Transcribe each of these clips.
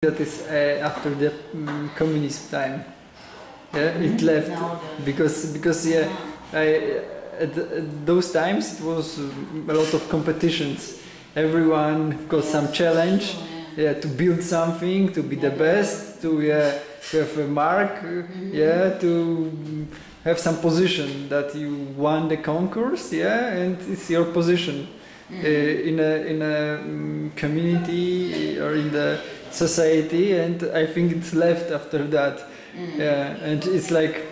that is after the communist time. Yeah, it left because yeah, at those times it was a lot of competitions. Everyone got some challenge, yeah, to build something, to be the best, to have a mark, yeah, to have some position that you won the concourse, yeah, and it's your position in a community or in the society, and I think it's left after that. Yeah, and it's like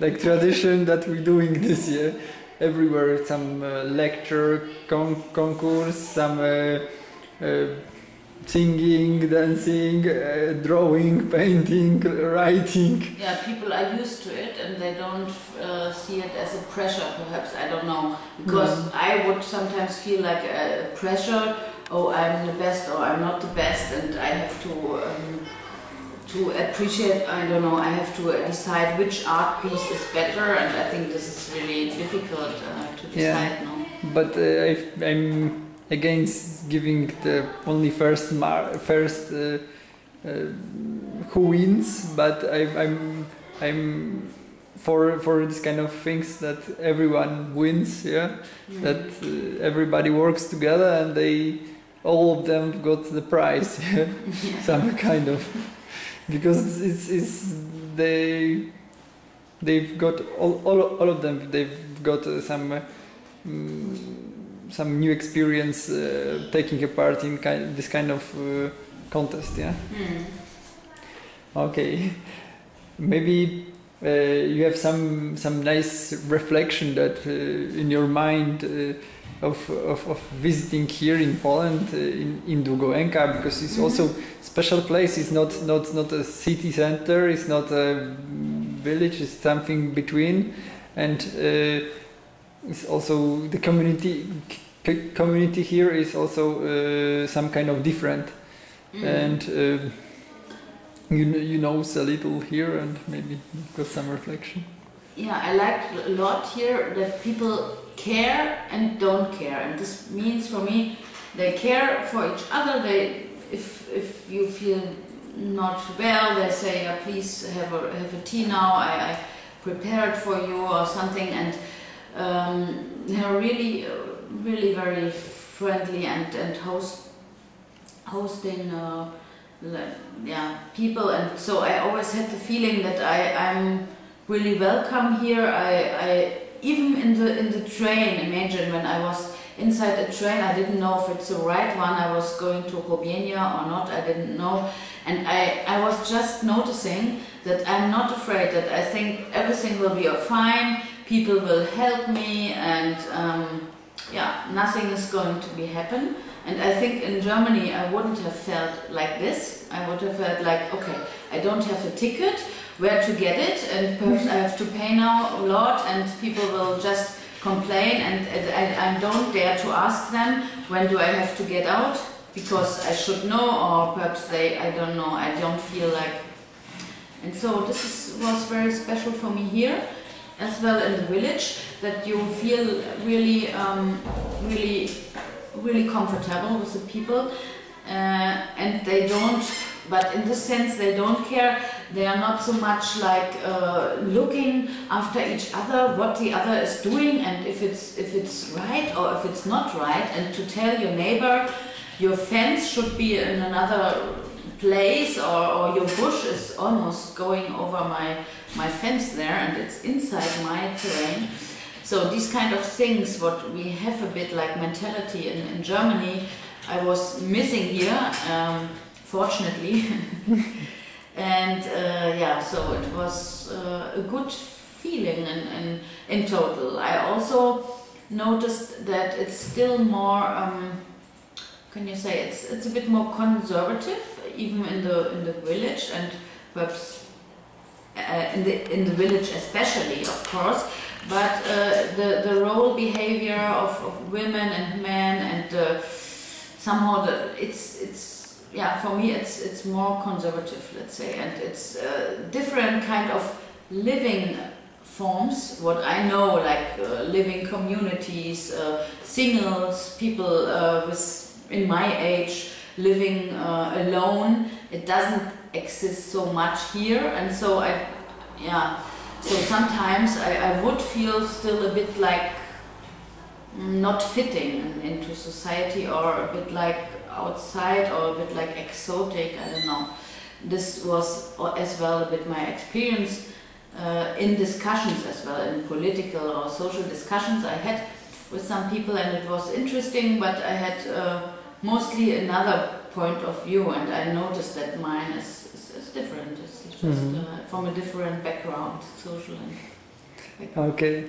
tradition that we're doing this year everywhere. Some lecture concourse, some singing, dancing, drawing, painting, writing. Yeah, people are used to it and they don't see it as a pressure, perhaps, I don't know. Because I would sometimes feel like a pressure, oh, I'm the best or I'm not the best, and I have to appreciate, I don't know, I have to decide which art piece is better, and I think this is really difficult to decide. No? But I'm against giving the only first who wins, but I'm for this kind of things that everyone wins, yeah, that everybody works together and all of them got the prize, yeah? Some kind of, because they've got all of them, they've got some new experience taking a part in this kind of contest, yeah. Okay, maybe you have some nice reflection that in your mind of visiting here in Poland, in Długołęka, because it's also special place. It's not a city center, it's not a village, it's something between, and it's also the community here is also some kind of different, and you know a little here, and maybe got some reflection. Yeah, I like a lot here that people care and don't care, and this means for me they care for each other. If you feel not well, they say, please have a tea now, I prepared for you or something, and they're really very friendly and hosting people, and so I always had the feeling that I'm really welcome here. I even in the train, imagine when I was inside a train, I didn't know if it's the right one, I was going to Robienia or not, I didn't know, and I was just noticing that I'm not afraid, that I think everything will be fine, people will help me, and yeah, nothing is going to happen. And I think in Germany I wouldn't have felt like this. I would have felt like, okay, I don't have a ticket, where to get it, and perhaps I have to pay now a lot, and people will just complain, and I don't dare to ask them when do I have to get out, because I should know, or perhaps I don't know, I don't feel like. And so this was very special for me here, as well in the village, that you feel really really comfortable with the people, and they don't, but in this sense they don't care. They are not so much like looking after each other, what the other is doing, and if it's right or if it's not right, and to tell your neighbor your fence should be in another place, or your bush is almost going over my fence there and it's inside my terrain. So these kind of things, what we have a bit like mentality in Germany, I was missing here, fortunately. And yeah, so it was a good feeling in total. I also noticed that it's still more, can you say, it's a bit more conservative, even in the village, and perhaps in the village especially, of course. But the role behavior of women and men, and somehow it's yeah, for me it's more conservative, let's say, and it's different kind of living forms, what I know, like living communities, singles, people in my age living alone, it doesn't exist so much here, and so so sometimes I would feel still a bit like not fitting into society, or a bit like outside, or a bit like exotic, I don't know. This was as well a bit my experience in discussions as well, in political or social discussions I had with some people, and it was interesting, but I had mostly another point of view, and I noticed that mine is different. It's just from a different background, social and background. Okay,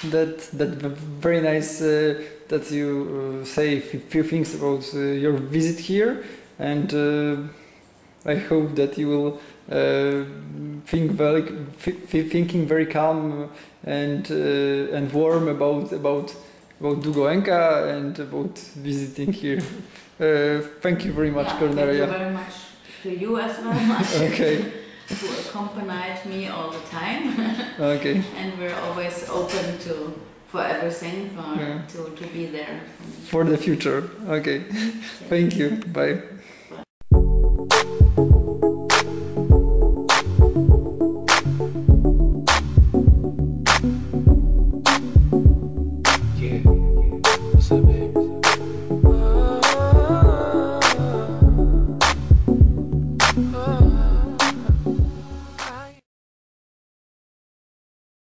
that's very nice that you say a few things about your visit here, and I hope that you will thinking very calm and warm about Dugoenka and about visiting here. Thank you very much, Cornelia. Thank you very much to you as well. Okay. Who accompanied me all the time. Okay. And we're always open for everything, to be there. For the future. Okay. Thank you. Bye.